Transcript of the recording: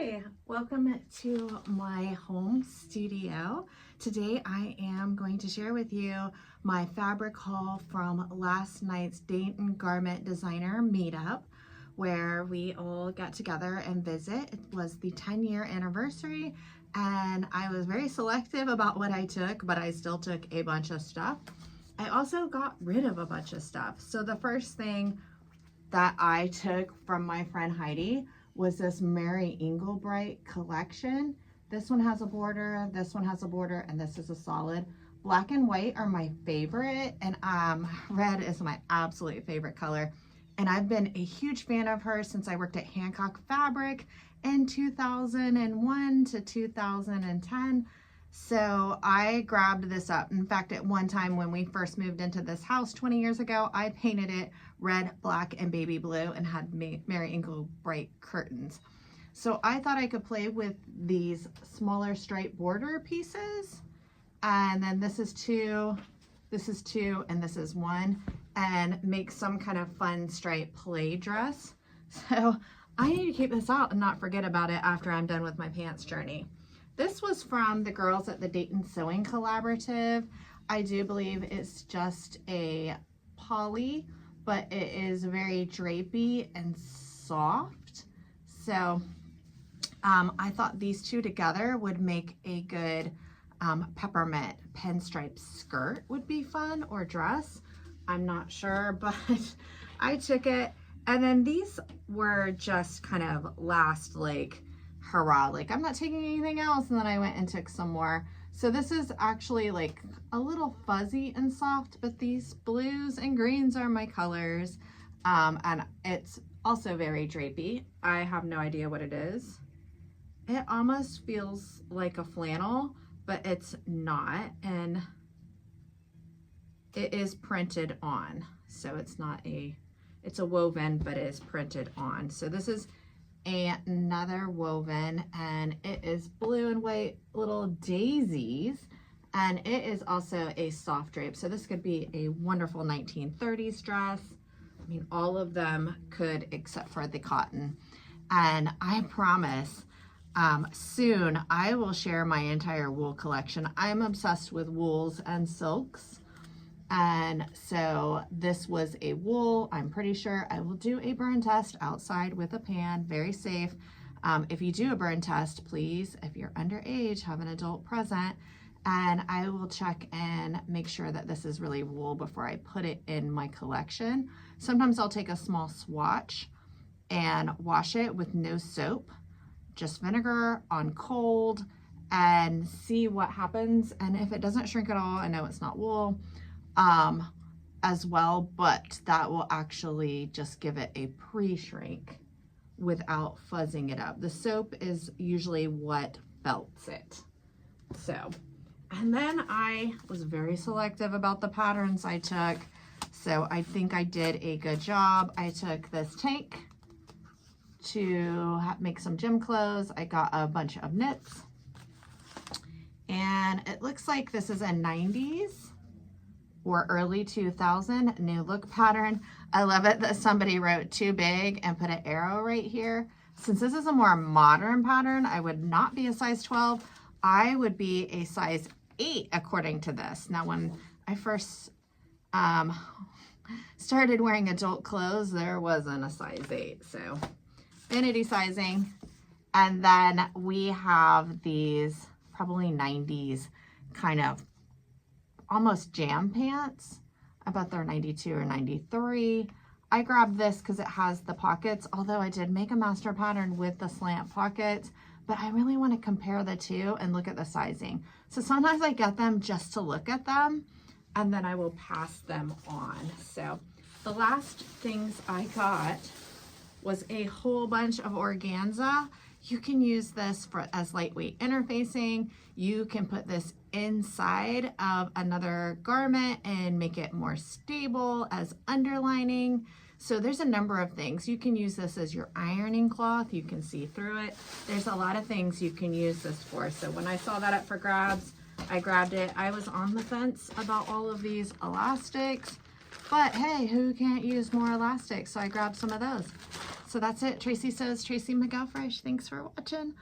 Hi, welcome to my home studio. Today I am going to share with you my fabric haul from last night's Dayton Garment Designer Meetup, where we all got together and visit. It was the 10-year anniversary and I was very selective about what I took, but I still took a bunch of stuff. I also got rid of a bunch of stuff. So the first thing that I took from my friend Heidi was this Mary Engelbreit collection. This one has a border, this one has a border, and this is a solid. Black and white are my favorite, and red is my absolute favorite color. And I've been a huge fan of her since I worked at Hancock Fabric in 2001 to 2010. So I grabbed this up. In fact, at one time when we first moved into this house 20 years ago, I painted it red, black, and baby blue and had Mary Engelbreit curtains. So I thought I could play with these smaller stripe border pieces. And then this is two, and this is one, and make some kind of fun stripe play dress. So I need to keep this out and not forget about it after I'm done with my pants journey. This was from the girls at the Dayton Sewing Collaborative. I do believe it's just a poly, but it is very drapey and soft. So I thought these two together would make a good peppermint pinstripe skirt would be fun, or dress. I'm not sure, but I took it. And then these were just kind of last, like, hurrah, like I'm not taking anything else, and then I went and took some more. So this is actually like a little fuzzy and soft, but these blues and greens are my colors, and it's also very drapey. I have no idea what it is. It almost feels like a flannel, but it's not, and it is printed on, so it's not a, it's a woven, but it is printed on. So this is another woven, and it is blue and white little daisies, and it is also a soft drape. So this could be a wonderful 1930s dress. I mean, all of them could, except for the cotton. And I promise soon I will share my entire wool collection. I'm obsessed with wools and silks. And so this was a wool. I'm pretty sure I will do a burn test outside with a pan, very safe. If you do a burn test, please, if you're underage, have an adult present, and I will check and make sure that this is really wool before I put it in my collection. Sometimes I'll take a small swatch and wash it with no soap, just vinegar on cold, and see what happens. And if it doesn't shrink at all, I know it's not wool as well, but that will actually just give it a pre-shrink without fuzzing it up. The soap is usually what felts it. So, and then I was very selective about the patterns I took, so I think I did a good job. I took this tank to make some gym clothes. I got a bunch of knits, and it looks like this is a 90s or early 2000 new look pattern. I love it that somebody wrote too big and put an arrow right here. Since this is a more modern pattern, I would not be a size 12. I would be a size 8 according to this. Now, when I first started wearing adult clothes, there wasn't a size 8. So vanity sizing. And then we have these probably 90s kind of almost jam pants. I bet they're 92 or 93. I grabbed this because it has the pockets, although I did make a master pattern with the slant pockets, but I really want to compare the two and look at the sizing. So sometimes I get them just to look at them, and then I will pass them on. So the last things I got was a whole bunch of organza. You can use this as lightweight interfacing. You can put this inside of another garment and make it more stable as underlining. So there's a number of things. You can use this as your ironing cloth. You can see through it. There's a lot of things you can use this for. So when I saw that up for grabs, I grabbed it. I was on the fence about all of these elastics. But hey, who can't use more elastic? So I grabbed some of those. So that's it. Tracy Sews, Tracy McElfresh. Thanks for watching.